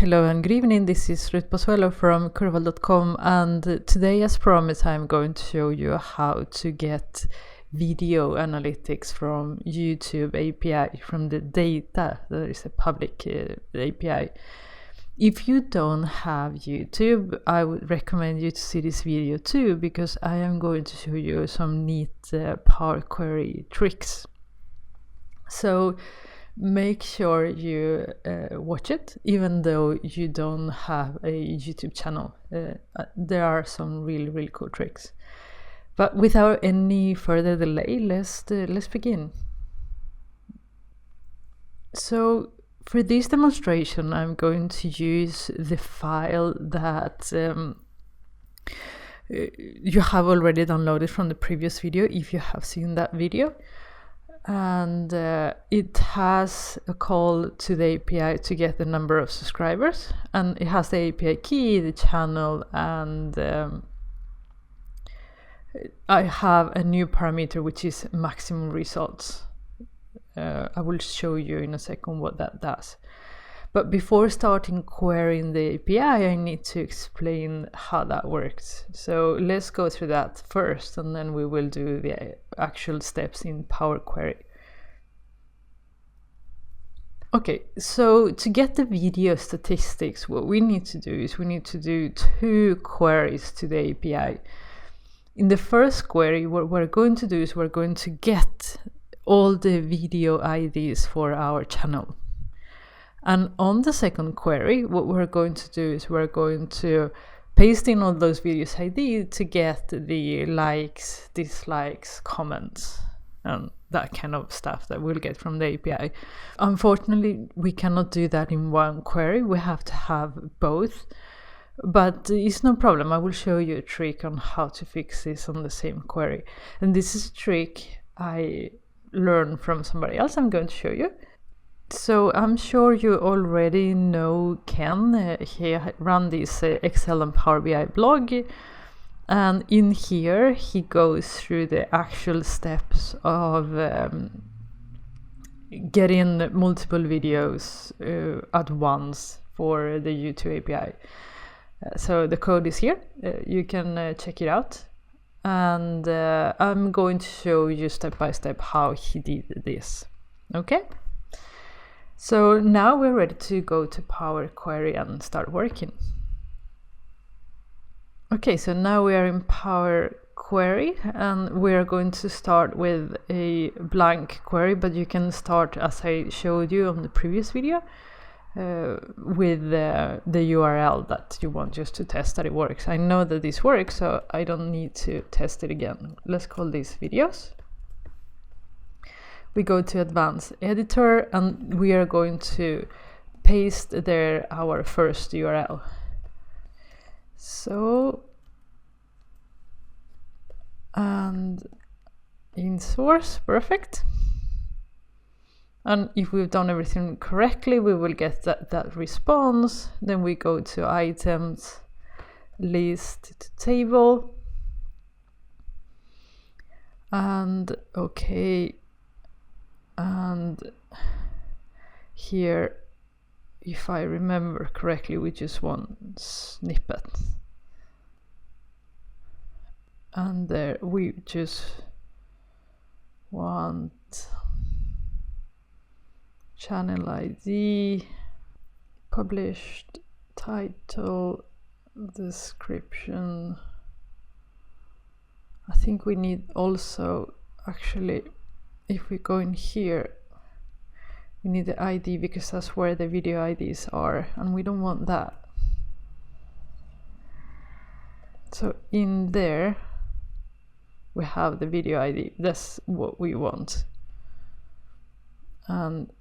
Hello and good evening, this is Ruth Pozuelo from Curbal.com, and today, as promised, I'm going to show you how to get video analytics from YouTube API, from the data that is a public API. If you don't have YouTube, I would recommend you to see this video too, because I am going to show you some neat Power Query tricks. So make sure you watch it, even though you don't have a YouTube channel. There are some really cool tricks. But without any further delay, let's begin. So for this demonstration, I'm going to use the file that you have already downloaded from the previous video, if you have seen that video. And it has a call to the API to get the number of subscribers, and it has the API key, the channel, and I have a new parameter which is maximum results. I will show you in a second what that does. But before starting querying the API, I need to explain how that works. So let's go through that first, and then we will do the actual steps in Power Query. Okay, so to get the video statistics, what we need to do is we need to do 2 queries to the API. In the first query, what we're going to do is we're going to get all the video IDs for our channel. And on the second query, what we're going to do is we're going to paste in all those videos ID to get the likes, dislikes, comments, and that kind of stuff that we'll get from the API. Unfortunately, we cannot do that in one query. We have to have both, but it's no problem. I will show you a trick on how to fix this on the same query. And this is a trick I learned from somebody else. I'm going to show you. So I'm sure you already know Ken. He ran this Excel and Power BI blog, and in here he goes through the actual steps of getting multiple videos at once for the YouTube API. So the code is here, you can check it out, and I'm going to show you step by step how he did this. Okay? So now we're ready to go to Power Query and start working. Okay, so now we are in Power Query, and we are going to start with a blank query, but you can start, as I showed you on the previous video, with the URL that you want, just to test that it works. I know that this works, so I don't need to test it again. Let's call these videos. We go to Advanced Editor, and we are going to paste there our first URL. So, and in source, perfect. And if we've done everything correctly, we will get that response. Then we go to Items, List to Table, and okay. And here, if I remember correctly, we just want snippet. And there we just want channel ID, published, title, description. I think we need also, actually, if we go in here, we need the ID, because that's where the video IDs are, and we don't want that. So in there, we have the video ID. That's what we want. And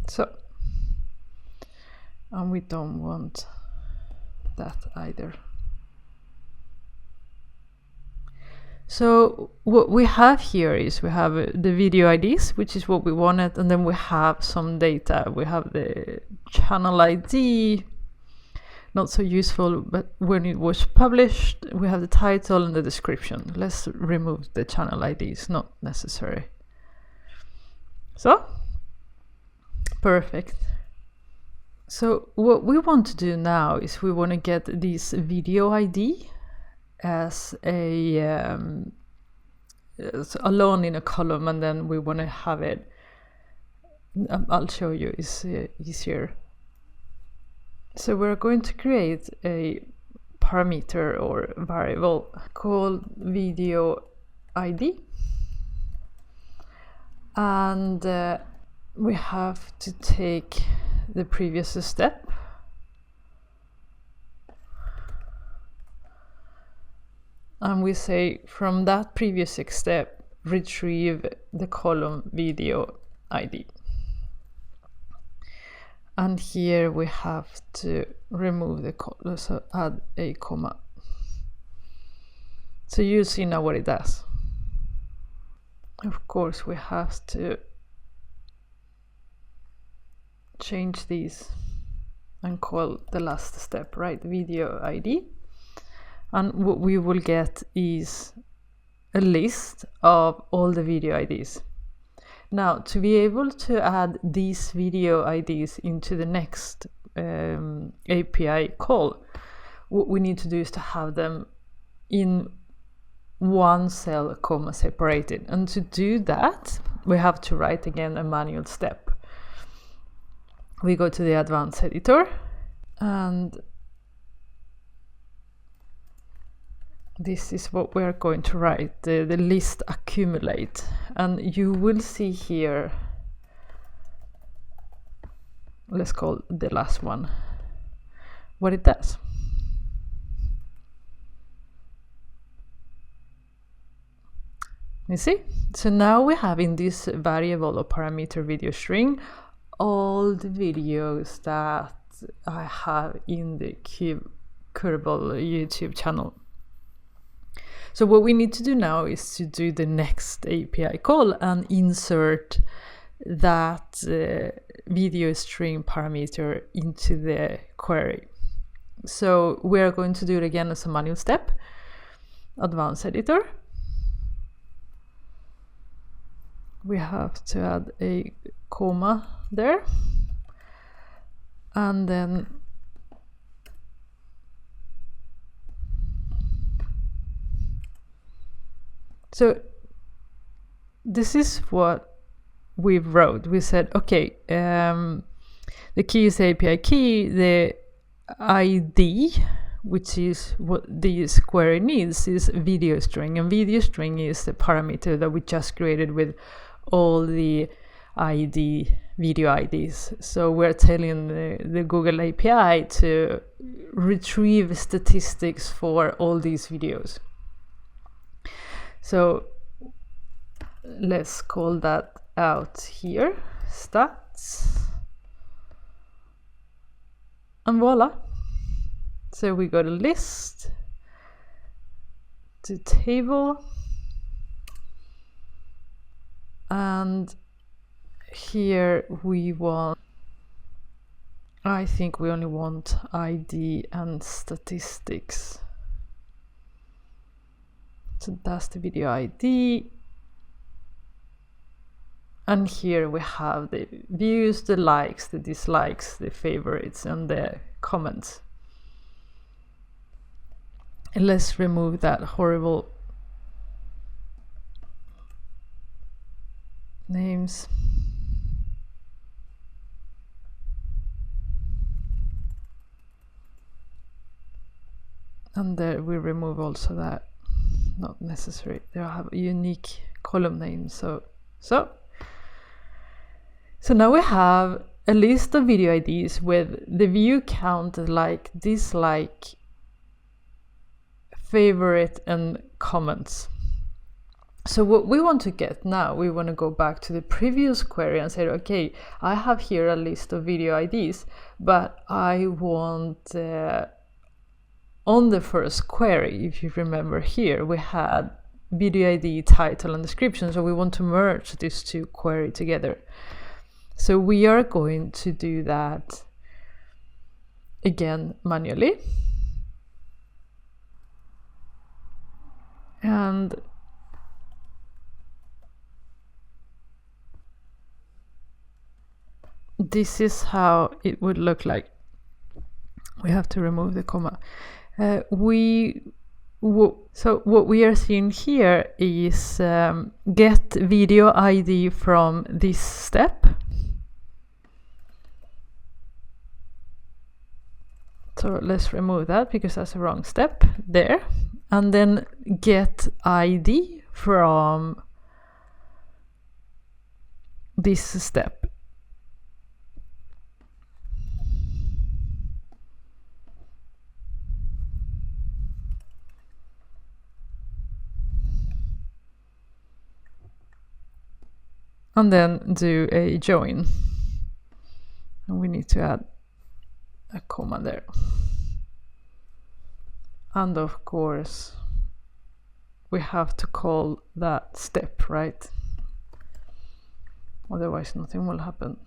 so, and we don't want that either. So what we have here is we have the video IDs, which is what we wanted, and then we have some data. We have the channel ID, not so useful, but when it was published, we have the title and the description. Let's remove the channel ID, it's not necessary. So, perfect. So what we want to do now is we want to get this video ID as alone in a column, and then we want to have it, I'll show you, it's easier. So we're going to create a parameter or variable called video ID, and we have to take the previous step and we say from that previous step retrieve the column video ID, and here we have to remove the column, so add a comma. So you see now what it does. Of course we have to change these and call the last step, right, video ID, and what we will get is a list of all the video IDs. Now, to be able to add these video IDs into the next API call, what we need to do is to have them in one cell, comma, separated, and to do that we have to write again a manual step. We go to the advanced editor, and this is what we're going to write, the list accumulate, and you will see here, let's call the last one, what it does. You see? So now we have in this variable or parameter video string all the videos that I have in the Curbal YouTube channel. So what we need to do now is to do the next API call and insert that video string parameter into the query. So we are going to do it again as a manual step. Advanced editor. We have to add a comma there, and then so this is what we wrote. We said, okay, the key is the API key, the ID, which is what this query needs, is video string, and video string is the parameter that we just created with all the video IDs. So we're telling the Google API to retrieve statistics for all these videos. So let's call that out here, stats, and voila. So we go to list, to table, and here we want, I think we only want ID and statistics. So that's the video ID. And here we have the views, the likes, the dislikes, the favorites, and the comments. And let's remove that horrible names. And there we remove also that, not necessary. They have a unique column name. So now we have a list of video IDs with the view count, like, dislike, favorite, and comments. So what we want to get now, we want to go back to the previous query and say, okay, I have here a list of video IDs, but I want on the first query, if you remember here, we had video ID, title, and description. So we want to merge these two queries together. So we are going to do that again manually. And this is how it would look like. We have to remove the comma. So what we are seeing here is get video ID from this step. So let's remove that because that's the wrong step there. And then get ID from this step. And then do a join. And we need to add a comma there. And of course, we have to call that step, right? Otherwise, nothing will happen.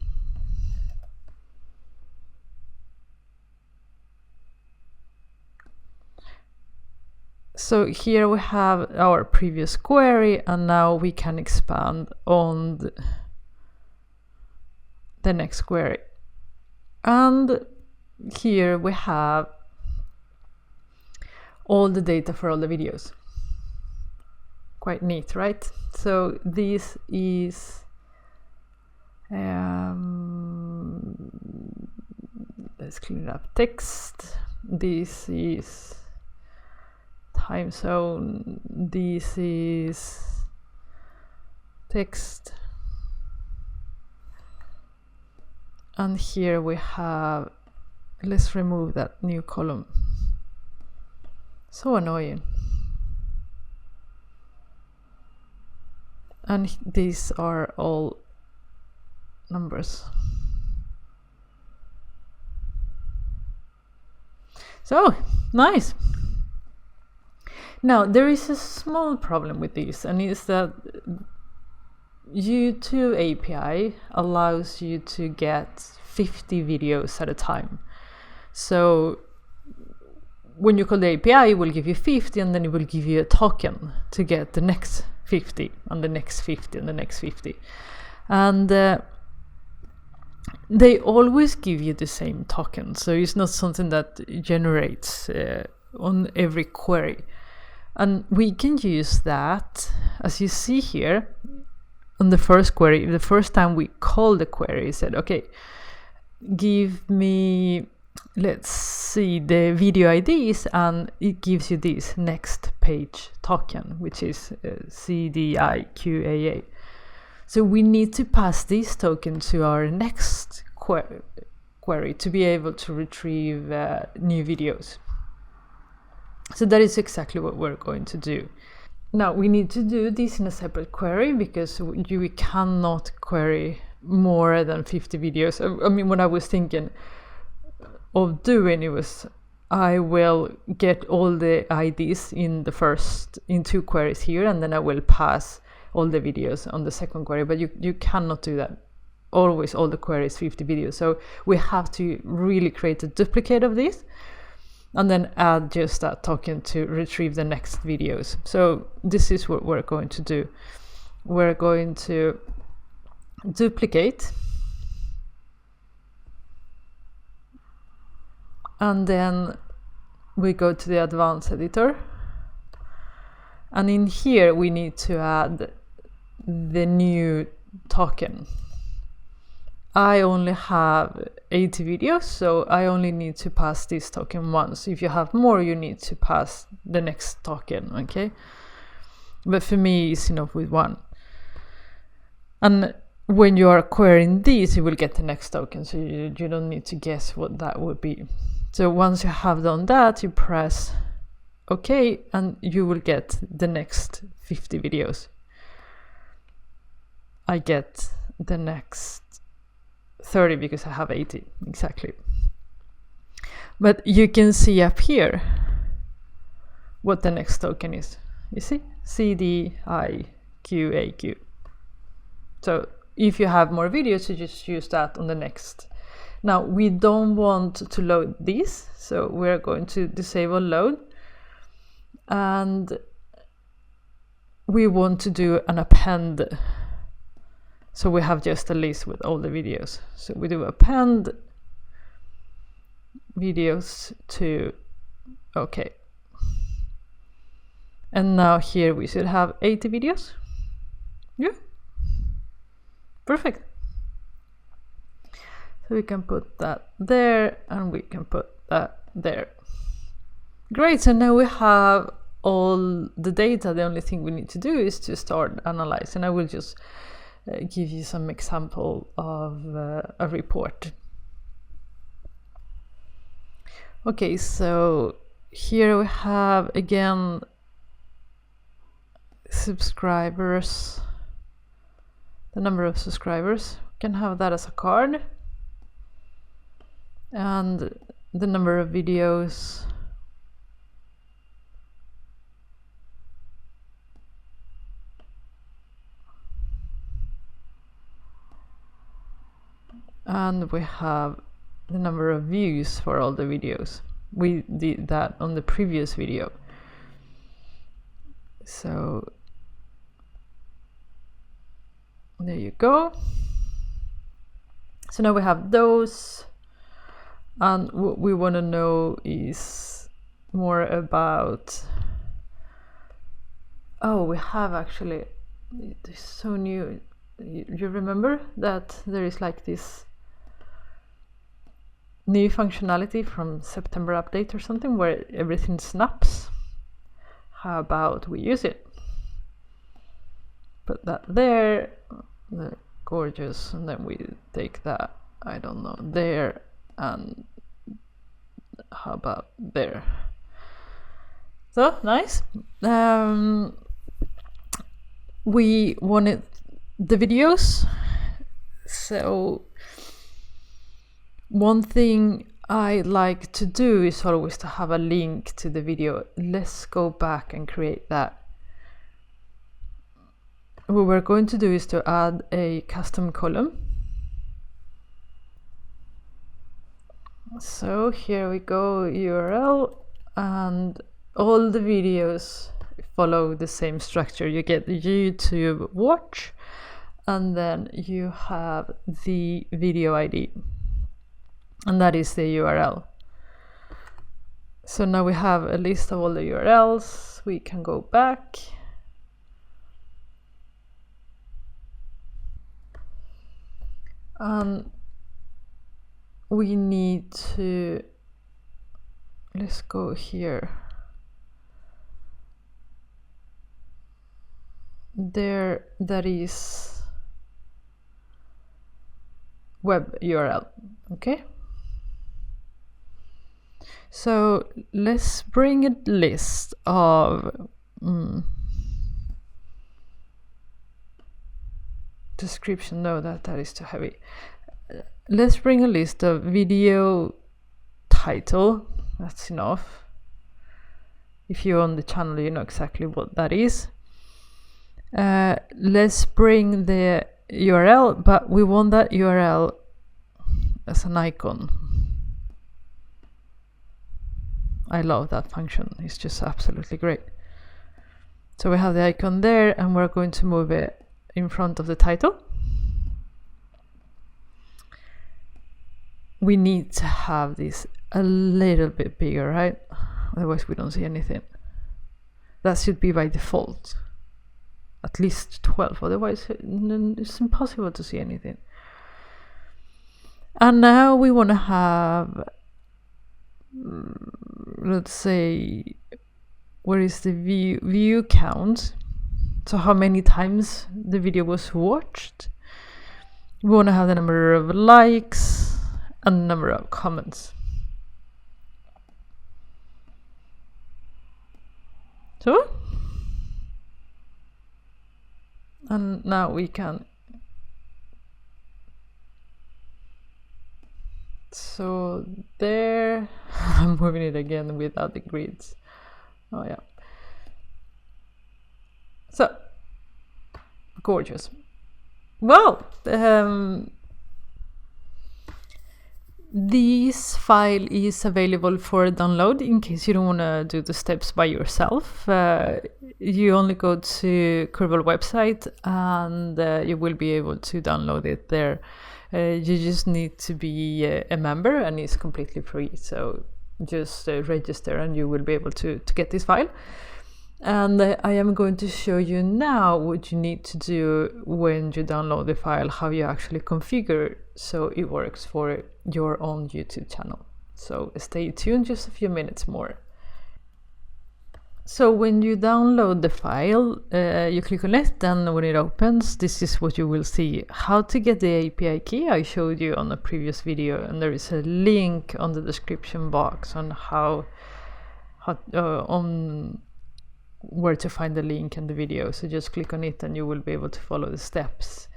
So here we have our previous query, and now we can expand on the next query. And here we have all the data for all the videos. Quite neat, right? So this is let's clean up text. This is time zone. This is text. And here we have, let's remove that new column. So annoying. And these are all numbers. So nice. Now there is a small problem with this, and it's that YouTube API allows you to get 50 videos at a time. So when you call the API, it will give you 50, and then it will give you a token to get the next 50 and the next 50 and the next 50. And they always give you the same token. So it's not something that generates on every query. And we can use that, as you see here, on the first query. The first time we called the query, it said, okay, give me, let's see, the video IDs, and it gives you this next page token, which is CDIQAA. So we need to pass this token to our next query to be able to retrieve new videos. So that is exactly what we're going to do. Now we need to do this in a separate query because we cannot query more than 50 videos. I mean, what I was thinking of doing, it was I will get all the IDs in two queries here, and then I will pass all the videos on the second query, but you cannot do that. Always all the queries 50 videos. So we have to really create a duplicate of this and then add just that token to retrieve the next videos. So this is what we're going to do. We're going to duplicate, and then we go to the advanced editor, and in here we need to add the new token. I only have 80 videos, so I only need to pass this token once. If you have more, you need to pass the next token, okay? But for me, it's enough with one. And when you are querying these, you will get the next token, so you don't need to guess what that would be. So once you have done that, you press OK, and you will get the next 50 videos. I get the next 30 because I have 80 exactly. But you can see up here what the next token is. You see? CDIQAQ. So if you have more videos, you just use that on the next Now we don't want to load these, so we're going to disable load, and we want to do an append, so we have just a list with all the videos. So we do append videos to OK, and now here we should have 80 videos. Yeah, perfect. So we can put that there, and we can put that there. Great, so now we have all the data. The only thing we need to do is to start analyzing. I will just give you some example of a report. Okay, so here we have again subscribers, the number of subscribers. We can have that as a card, and the number of videos, and we have the number of views for all the videos. We did that on the previous video. So there you go. So now we have those, and what we want to know is more about, oh, we have actually, it's so new. You remember that there is like this new functionality from September update or something where everything snaps? How about we use it? Put that there, gorgeous, and then we take that, I don't know, there, and how about there? So nice. We wanted the videos, so one thing I like to do is always to have a link to the video. Let's go back and create that. What we're going to do is to add a custom column. So here we go, URL, and all the videos follow the same structure. You get the YouTube watch, and then you have the video ID, and that is the URL. So now we have a list of all the URLs. We can go back. We need to, let's go here. There, that is web URL, okay? So let's bring a list of description. No, that is too heavy. Let's bring a list of video title. That's enough. If you're on the channel, you know exactly what that is. Let's bring the URL, but we want that URL as an icon. I love that function. It's just absolutely great. So we have the icon there, and we're going to move it in front of the title. We need to have this a little bit bigger, right? Otherwise we don't see anything. That should be by default. At least 12, otherwise it's impossible to see anything. And now we want to have, let's say, where is the view count? So how many times the video was watched. We want to have the number of likes and the number of comments. So, and now we can, so there, I'm moving it again without the grids. Oh yeah. So, gorgeous. Well, This file is available for download in case you don't want to do the steps by yourself. You only go to Curbal website and you will be able to download it there. You just need to be a member and it's completely free. So just register and you will be able to get this file. And I am going to show you now what you need to do when you download the file, how you actually configure so it works for your own YouTube channel. So stay tuned just a few minutes more. So when you download the file, you click on it, and when it opens, this is what you will see. How to get the API key I showed you on a previous video, and there is a link on the description box on on where to find the link in the video. So just click on it and you will be able to follow the steps.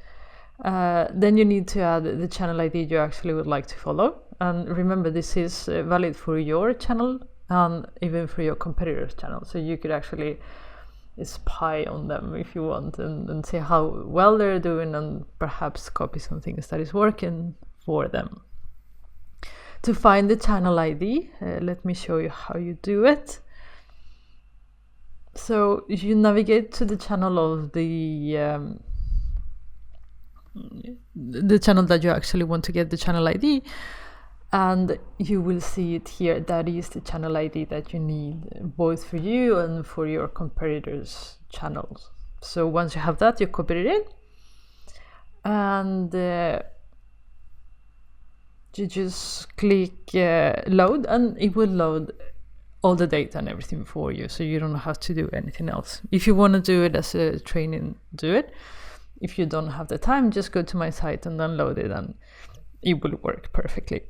Then you need to add the channel ID you actually would like to follow. And remember, this is valid for your channel and even for your competitor's channel. So you could actually spy on them if you want and see how well they're doing and perhaps copy some things that is working for them. To find the channel ID, let me show you how you do it. So you navigate to the channel of the channel that you actually want to get the channel ID, and you will see it here. That is the channel ID that you need both for you and for your competitors' channels. So once you have that, you copy it in and you just click load, and it will load all the data and everything for you, so you don't have to do anything else. If you want to do it as a training, do it. If you don't have the time, just go to my site and download it and it will work perfectly.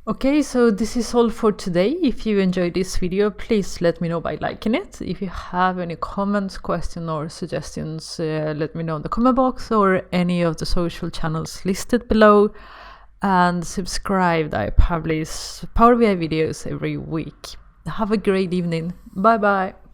Okay, so this is all for today. If you enjoyed this video, please let me know by liking it. If you have any comments, questions or suggestions, let me know in the comment box or any of the social channels listed below. And subscribe. I publish Power BI videos every week. Have a great evening. Bye bye.